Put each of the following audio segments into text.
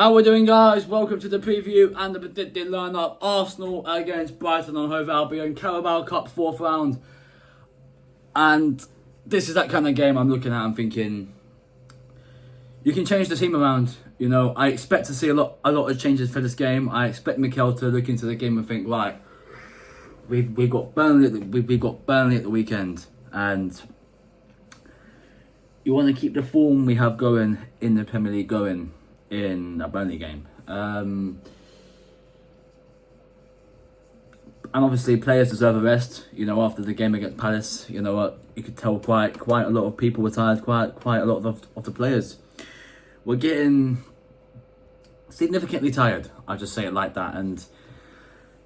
How we doing, guys? Welcome to the preview and the predicted lineup. Arsenal against Brighton on Hove Albion, Carabao Cup 4th round. And this is that kind of game I'm looking at and thinking, you can change the team around. You know, I expect to see a lot of changes for this game. I expect Mikel to look into the game and think, right, we've got Burnley at the weekend, and you want to keep the form we have going in the Premier League going in a Burnley game. And obviously players deserve a rest. You know, after the game against Palace, you know what, you could tell quite a lot of people were tired, quite a lot of the players were getting significantly tired. I'll just say it like that. And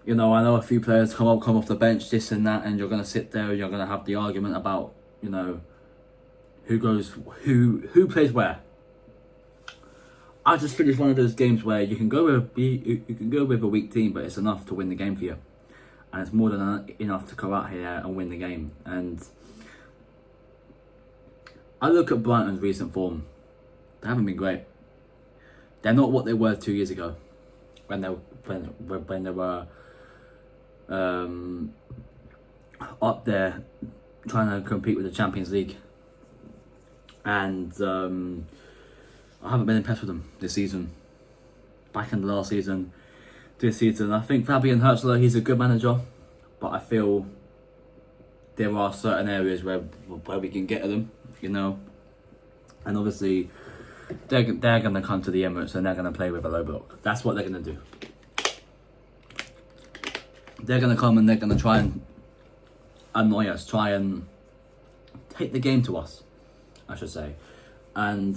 you know, I know a few players come off the bench, this and that, and you're gonna sit there and you're gonna have the argument about, you know, who plays where. I just feel it's one of those games where you can go with a weak team, but it's enough to win the game for you, and it's more than enough to go out here and win the game. And I look at Brighton's recent form; they haven't been great. They're not what they were 2 years ago, when they were up there trying to compete with the Champions League. And I haven't been impressed with them this season. Back in the last season, this season, I think Fabian Hertzler, he's a good manager, but I feel there are certain areas where we can get at them, you know. And obviously, they're going to come to the Emirates and they're going to play with a low block. That's what they're going to do. They're going to come and they're going to try and annoy us, try and take the game to us, I should say. And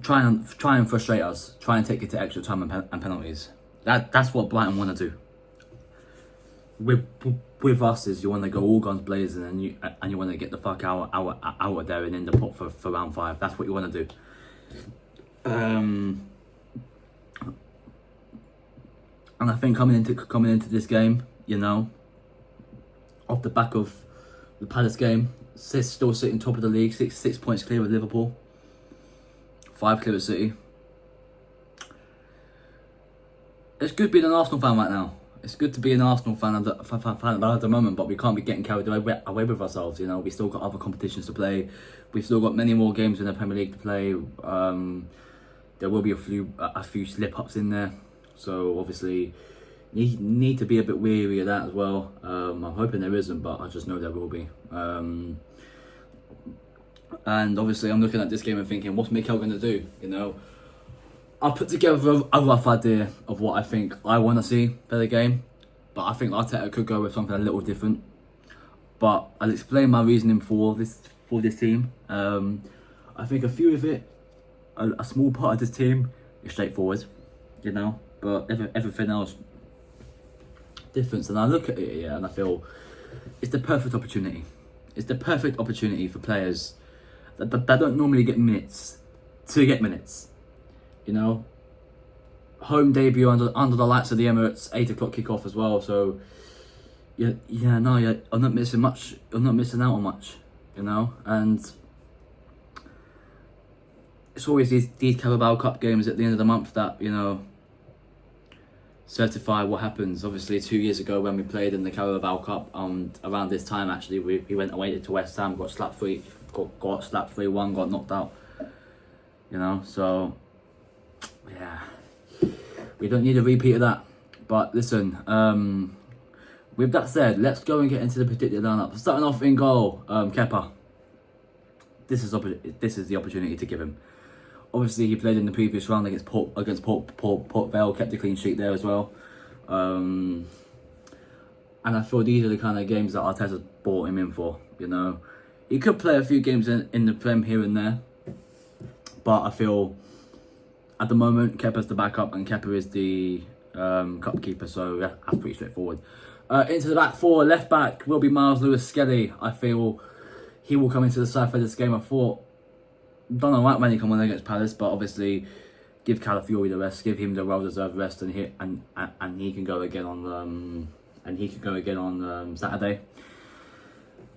try and frustrate us, try and take it to extra time and penalties. That's what Brighton want to do. With us is you want to go all guns blazing and you want to get the fuck out of there and in the pot for round 5. That's what you want to do. And I think coming into this game, you know, off the back of the Palace game, still sitting top of the league, six points clear with Liverpool, 5 clear with City. It's good being an Arsenal fan right now. It's good to be an Arsenal fan at the moment, but we can't be getting carried away with ourselves. You know, we still got other competitions to play. We've still got many more games in the Premier League to play. There will be a few slip-ups in there, so obviously need to be a bit weary of that as well. I'm hoping there isn't, but I just know there will be. And obviously I'm looking at this game and thinking, what's Mikel going to do? You know, I put together a rough idea of what I think I want to see for the game, but I think Arteta could go with something a little different. But I'll explain my reasoning for this team. I think a few of it, a small part of this team is straightforward, you know, but everything else difference. And I look at it, yeah, and I feel it's the perfect opportunity. It's the perfect opportunity for players that don't normally get minutes to get minutes. You know, home debut under the lights of the Emirates, 8 o'clock kickoff as well. So I'm not missing much. I'm not missing out on much. You know, and it's always these Carabao Cup games at the end of the month that, you know, certify what happens. Obviously 2 years ago when we played in the Carabao Cup, around this time actually, we went away to West Ham, got slapped 3-1, got knocked out. You know, so yeah, we don't need a repeat of that. But listen, with that said, let's go and get into the predicted lineup. Starting off in goal, Kepa. This is the opportunity to give him. Obviously, he played in the previous round against Port Vale, kept a clean sheet there as well. And I feel these are the kind of games that Arteta brought him in for. You know, he could play a few games in the Prem here and there, but I feel at the moment Kepa's the backup and Kepa is the cup keeper, so that's pretty straightforward. Into the back four, left back will be Miles Lewis-Skelly. I feel he will come into the side for this game. I thought done alright when he come on against Palace, but obviously give Calafiori the rest, give him the well-deserved rest, and he can go again on Saturday.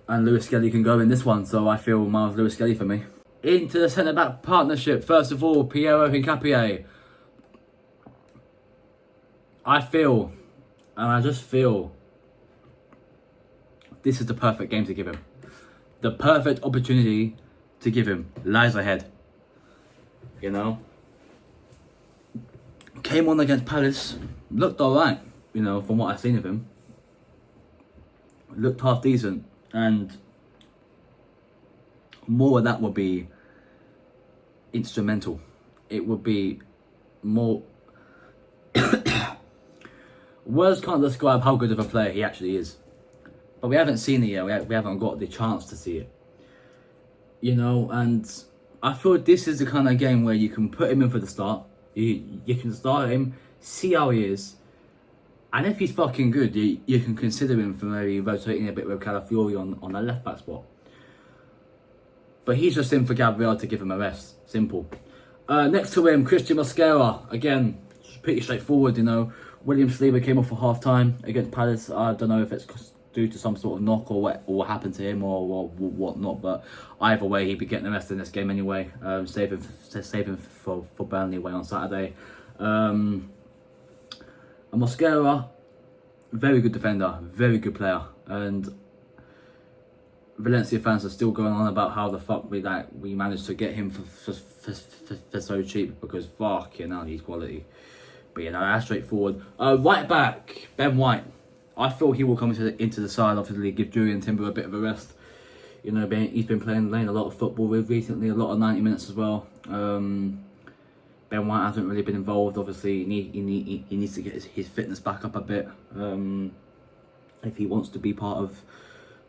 And Lewis-Skelly can go in this one, so I feel Miles Lewis-Skelly for me. into the centre-back partnership. First of all, Piero Hincapié. I feel, and I just feel, this is the perfect game to give him. The perfect opportunity to give him lies ahead. You know? Came on against Palace, looked alright, you know, from what I've seen of him. Looked half decent, and more of that would be instrumental. It would be more... Words can't describe how good of a player he actually is. But we haven't seen it yet, we haven't got the chance to see it. You know, and I feel this is the kind of game where you can put him in for the start. You can start him, see how he is. And if he's fucking good, you can consider him for maybe rotating a bit with Calafiori on the left back spot. But he's just in for Gabriel to give him a rest. Simple. Next to him, Christian Mosquera. Again, pretty straightforward, you know. William Saliba came off for half time against Palace. I don't know if it's due to some sort of knock or what happened to him or whatnot, but either way, he'd be getting the rest in this game anyway. Saving for Burnley away on Saturday. And Mosquera, very good defender, very good player, and Valencia fans are still going on about how the fuck we managed to get him for so cheap, because fuck, you know, he's quality. But you know, that's straightforward. Right back, Ben White. I feel he will come into the side, obviously give Julian Timber a bit of a rest. You know, he's been playing a lot of football with recently, a lot of 90 minutes as well. Ben White hasn't really been involved. Obviously, he needs to get his fitness back up a bit. If he wants to be part of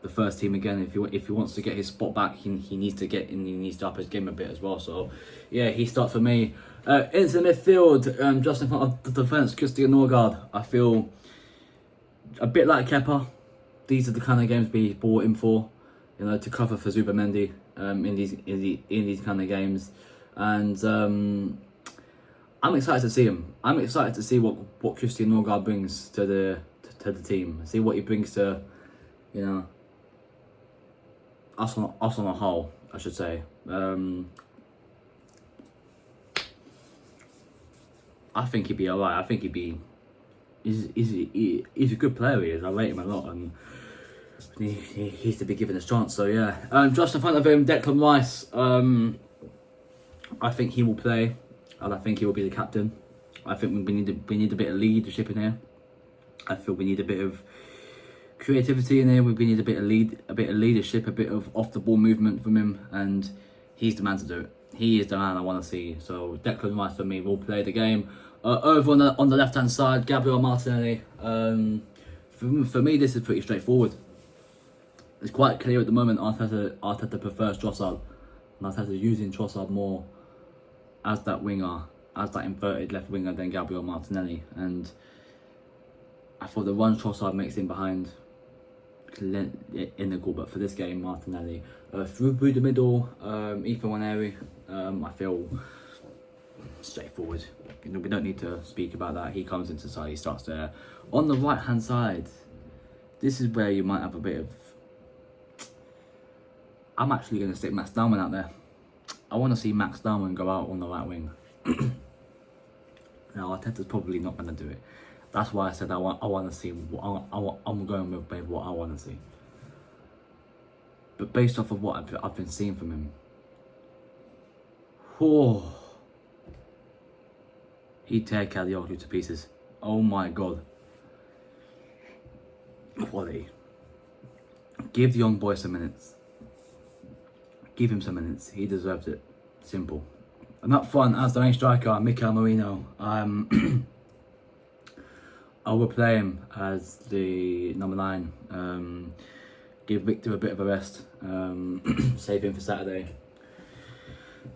the first team again, if he wants to get his spot back, he needs to get in. He needs to up his game a bit as well. So, yeah, he starts for me. Into midfield, just in front of the defence, Christian Norgard. I feel a bit like Kepa. These are the kind of games we bought him for, you know, to cover for Zubamendi in these kind of games, and I'm excited to see him. I'm excited to see what Christian Norgard brings to the team. See what he brings to, you know, us on a whole, I should say. I think he'd be alright. I think he's a good player. He is. I rate him a lot, and he's to be given a chance. So yeah, just in front of him, Declan Rice. I think he will play, and I think he will be the captain. I think we need a bit of leadership in here. I feel we need a bit of creativity in here. We need a bit of leadership, a bit of off the ball movement from him, and he's the man to do it. He is the man I want to see. So Declan Rice for me will play the game. Over on the left hand side, Gabriel Martinelli. For me, this is pretty straightforward. It's quite clear at the moment. Arteta prefers Trossard, and Arteta using Trossard more as that winger, as that inverted left winger than Gabriel Martinelli. And I thought the run Trossard makes in behind in the goal, but for this game, Martinelli through the middle, Ethan Waneri. I feel straightforward. You know, we don't need to speak about that. He comes into the side, he starts there. On the right hand side, this is where you might have a bit of... I'm actually going to stick Max Darwin out there. I want to see Max Darwin go out on the right wing. Now, Arteta's probably not going to do it. That's why I said I want to see. I'm going with what I want to see. But based off of what I've been seeing from him, he'd tear Cadillac to pieces. Oh my god. Quality. Give the young boy some minutes. Give him some minutes. He deserves it. Simple. And up front, as the main striker, Mikel Merino. I will play him as the number 9. Give Victor a bit of a rest. Save him for Saturday.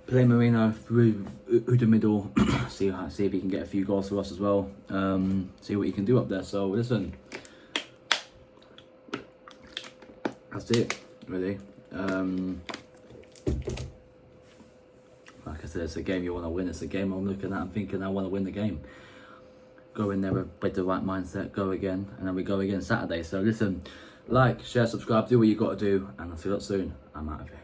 Play Merino through the middle. see if he can get a few goals for us as well. See what he can do up there. So listen, that's it really. Like I said, it's a game you want to win. It's a game I'm looking at and thinking I want to win the game. Go in there with the right mindset, go again, and then we go again Saturday. So listen, like, share, subscribe, do what you got to do, and I'll see you lot soon. I'm out of here.